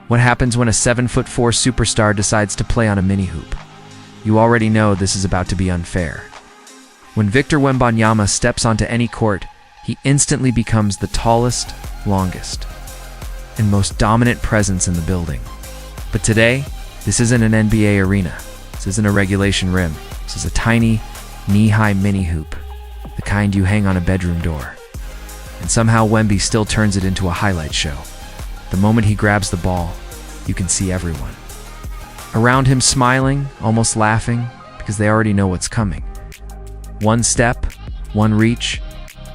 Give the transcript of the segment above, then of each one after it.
What happens when a 7'4" superstar decides to play on a mini-hoop? You already know this is about to be unfair. When Victor Wembanyama steps onto any court, he instantly becomes the tallest, longest, and most dominant presence in the building. But today, this isn't an NBA arena. This isn't a regulation rim. This is a tiny, knee-high mini-hoop, the kind you hang on a bedroom door. And somehow Wemby still turns it into a highlight show. The moment he grabs the ball, you can see everyone around him smiling, almost laughing, because they already know what's coming. One step, one reach,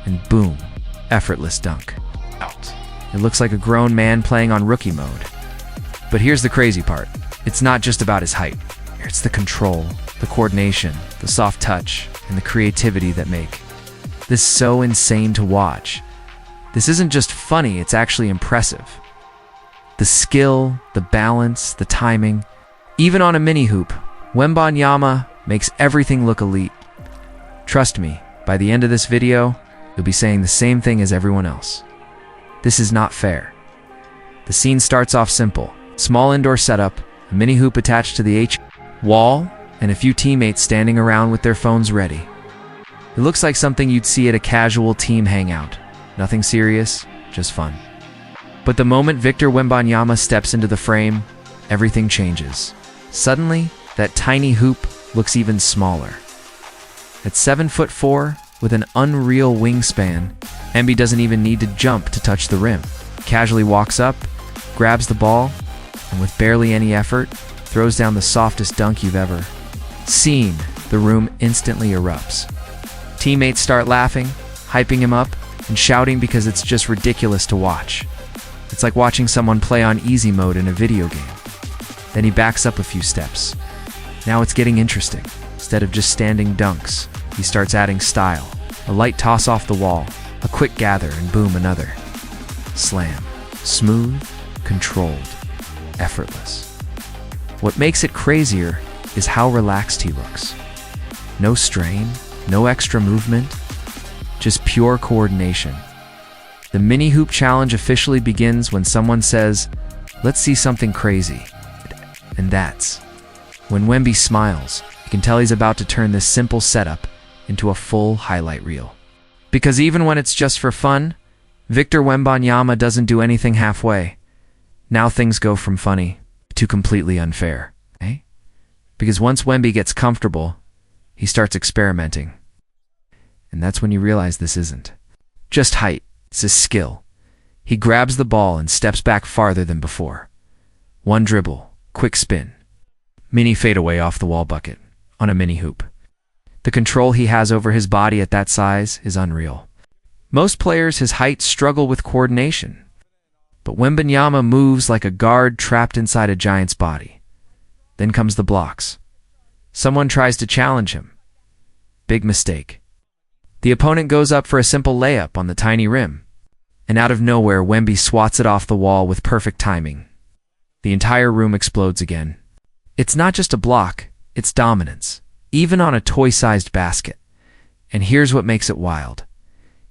and boom, effortless dunk. Out. It looks like a grown man playing on rookie mode. But here's the crazy part. It's not just about his height. It's the control, the coordination, the soft touch, and the creativity that make this so insane to watch. This isn't just funny, it's actually impressive. The skill, the balance, the timing. Even on a mini-hoop, Wembanyama makes everything look elite. Trust me, by the end of this video, you'll be saying the same thing as everyone else. This is not fair. The scene starts off simple. Small indoor setup, a mini-hoop attached to the wall, and a few teammates standing around with their phones ready. It looks like something you'd see at a casual team hangout. Nothing serious, just fun. But the moment Victor Wembanyama steps into the frame, everything changes. Suddenly, that tiny hoop looks even smaller. At 7'4", with an unreal wingspan, Wemby doesn't even need to jump to touch the rim. He casually walks up, grabs the ball, and with barely any effort, throws down the softest dunk you've ever seen. The room instantly erupts. Teammates start laughing, hyping him up, and shouting because it's just ridiculous to watch. It's like watching someone play on easy mode in a video game. Then he backs up a few steps. Now it's getting interesting. Instead of just standing dunks, he starts adding style. A light toss off the wall, a quick gather, and boom, another. Slam. Smooth, controlled, effortless. What makes it crazier is how relaxed he looks. No strain, no extra movement, just pure coordination. The mini-hoop challenge officially begins when someone says, "Let's see something crazy." And that's when Wemby smiles. You can tell he's about to turn this simple setup into a full highlight reel. Because even when it's just for fun, Victor Wembanyama doesn't do anything halfway. Now things go from funny to completely unfair. Because once Wemby gets comfortable, he starts experimenting. And that's when you realize this isn't just height, it's his skill. He grabs the ball and steps back farther than before. One dribble, quick spin, mini fadeaway off the wall bucket on a mini hoop. The control he has over his body at that size is unreal. Most players his height struggle with coordination, but Wembanyama moves like a guard trapped inside a giant's body. Then comes the blocks. Someone tries to challenge him. Big mistake. The opponent goes up for a simple layup on the tiny rim, and out of nowhere, Wemby swats it off the wall with perfect timing. The entire room explodes again. It's not just a block, it's dominance, even on a toy-sized basket. And here's what makes it wild.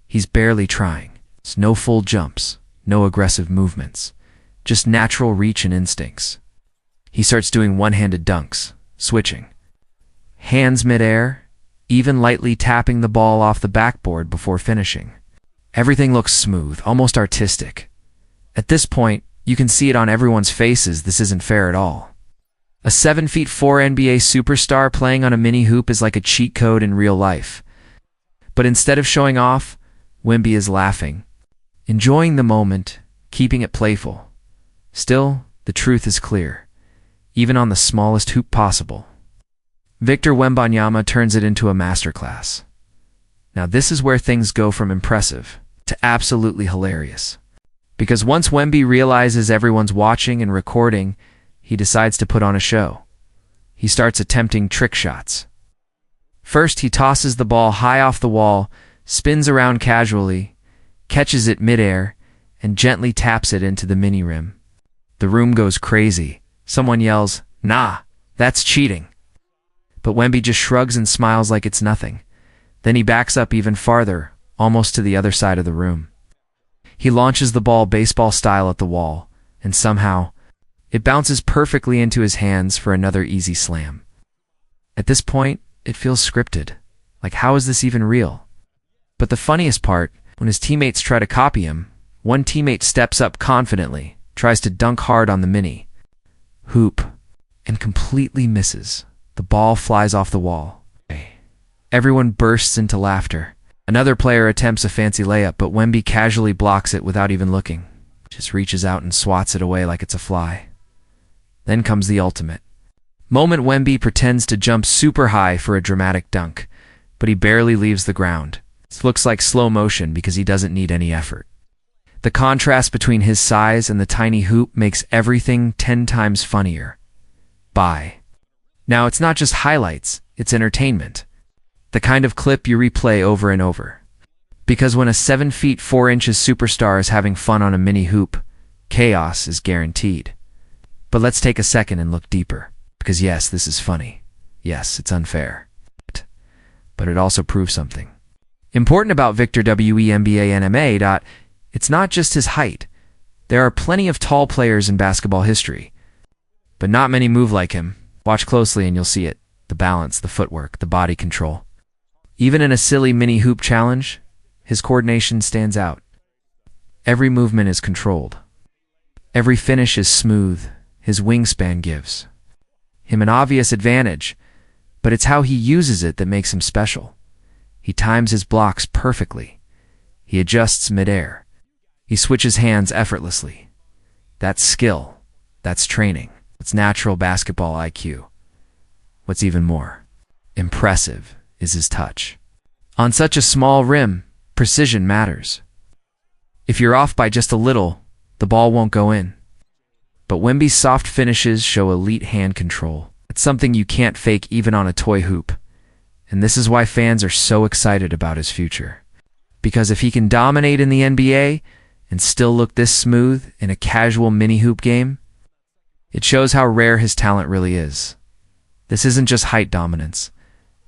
He's barely trying. It's no full jumps, no aggressive movements, just natural reach and instincts. He starts doing one-handed dunks, switching. Hands midair, even lightly tapping the ball off the backboard before finishing. Everything looks smooth, almost artistic. At this point, you can see it on everyone's faces. This isn't fair at all. A 7'4" NBA superstar playing on a mini hoop is like a cheat code in real life. But instead of showing off, Wemby is laughing, enjoying the moment, keeping it playful. Still, the truth is clear. Even on the smallest hoop possible, Victor Wembanyama turns it into a masterclass. Now this is where things go from impressive to absolutely hilarious. Because once Wemby realizes everyone's watching and recording, he decides to put on a show. He starts attempting trick shots. First, he tosses the ball high off the wall, spins around casually, catches it midair, and gently taps it into the mini rim. The room goes crazy. Someone yells, "Nah, that's cheating." But Wemby just shrugs and smiles like it's nothing. Then he backs up even farther, almost to the other side of the room. He launches the ball baseball style at the wall, and somehow, It bounces perfectly into his hands for another easy slam. At this point, it feels scripted. Like, how is this even real? But the funniest part, when his teammates try to copy him, one teammate steps up confidently, tries to dunk hard on the mini hoop, and completely misses. The ball flies off the wall. Everyone bursts into laughter. Another player attempts a fancy layup, but Wemby casually blocks it without even looking. Just reaches out and swats it away like it's a fly. Then comes the ultimate moment. Wemby pretends to jump super high for a dramatic dunk, but he barely leaves the ground. It looks like slow motion because he doesn't need any effort. The contrast between his size and the tiny hoop makes everything 10 times funnier. Now, it's not just highlights, it's entertainment. The kind of clip you replay over and over. Because when a 7 feet 4 inches superstar is having fun on a mini hoop, chaos is guaranteed. But let's take a second and look deeper. Because yes, this is funny. Yes, it's unfair. But it also proves something important about Victor Wembanyama. It's not just his height. There are plenty of tall players in basketball history, but not many move like him. Watch closely and you'll see it. The balance, the footwork, the body control. Even in a silly mini hoop challenge, his coordination stands out. Every movement is controlled. Every finish is smooth. His wingspan gives him an obvious advantage, but it's how he uses it that makes him special. He times his blocks perfectly. He adjusts midair. He switches hands effortlessly. That's skill. That's training. It's natural basketball IQ. What's even more impressive is his touch. On such a small rim, precision matters. If you're off by just a little, the ball won't go in. But Wemby's soft finishes show elite hand control. It's something you can't fake even on a toy hoop. And this is why fans are so excited about his future. Because if he can dominate in the NBA and still look this smooth in a casual mini hoop game, it shows how rare his talent really is. This isn't just height dominance.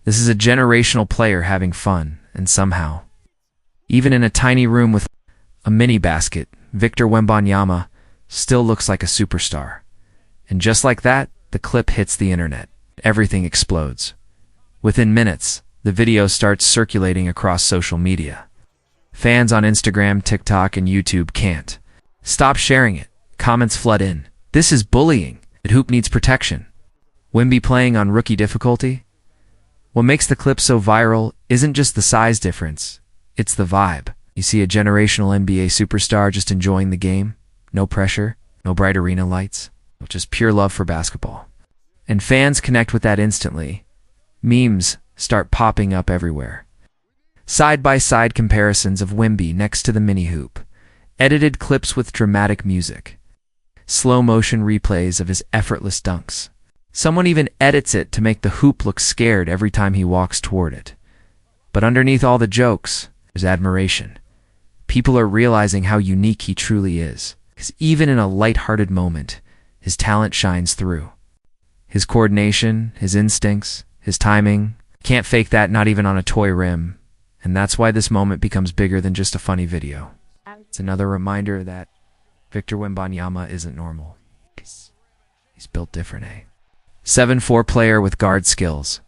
This is a generational player having fun, and somehow, even in a tiny room with a mini basket, Victor Wembanyama still looks like a superstar. And just like that, the clip hits the internet. Everything explodes. Within minutes, the video starts circulating across social media. Fans on Instagram, TikTok, and YouTube can't stop sharing it. Comments flood in. This is bullying. The hoop needs protection. Wemby playing on rookie difficulty? What makes the clip so viral isn't just the size difference, it's the vibe. You see a generational NBA superstar just enjoying the game. No pressure, no bright arena lights, just pure love for basketball. And fans connect with that instantly. Memes start popping up everywhere. Side-by-side comparisons of Wemby next to the mini hoop. Edited clips with dramatic music. Slow-motion replays of his effortless dunks. Someone even edits it to make the hoop look scared every time he walks toward it. But underneath all the jokes, there's admiration. People are realizing how unique he truly is. Because even in a light-hearted moment, his talent shines through. His coordination, his instincts, his timing, can't fake that, not even on a toy rim. And that's why this moment becomes bigger than just a funny video. It's another reminder that Victor Wembanyama isn't normal. He's built different, 7'4" player with guard skills.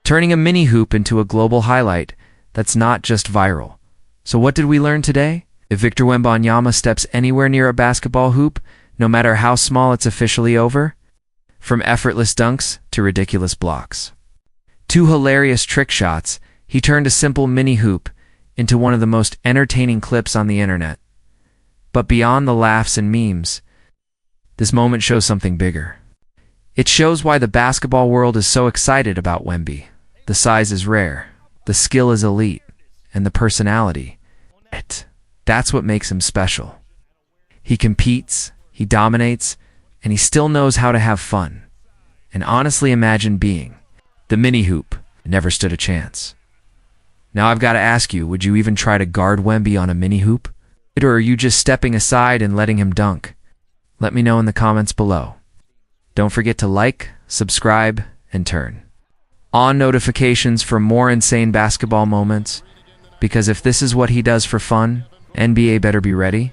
Turning a mini hoop into a global highlight that's not just viral. So what did we learn today? If Victor Wembanyama steps anywhere near a basketball hoop, no matter how small, it's officially over. From effortless dunks to ridiculous blocks. 2 hilarious trick shots, he turned a simple mini hoop into one of the most entertaining clips on the internet. But beyond the laughs and memes, this moment shows something bigger. It shows why the basketball world is so excited about Wemby. The size is rare, the skill is elite, and the personality. That's what makes him special. He competes, he dominates, and he still knows how to have fun. And honestly, imagine being the mini hoop. Never stood a chance. Now I've got to ask you, would you even try to guard Wemby on a mini hoop? Or are you just stepping aside and letting him dunk? Let me know in the comments below. Don't forget to like, subscribe, and turn on notifications for more insane basketball moments, because if this is what he does for fun, NBA better be ready.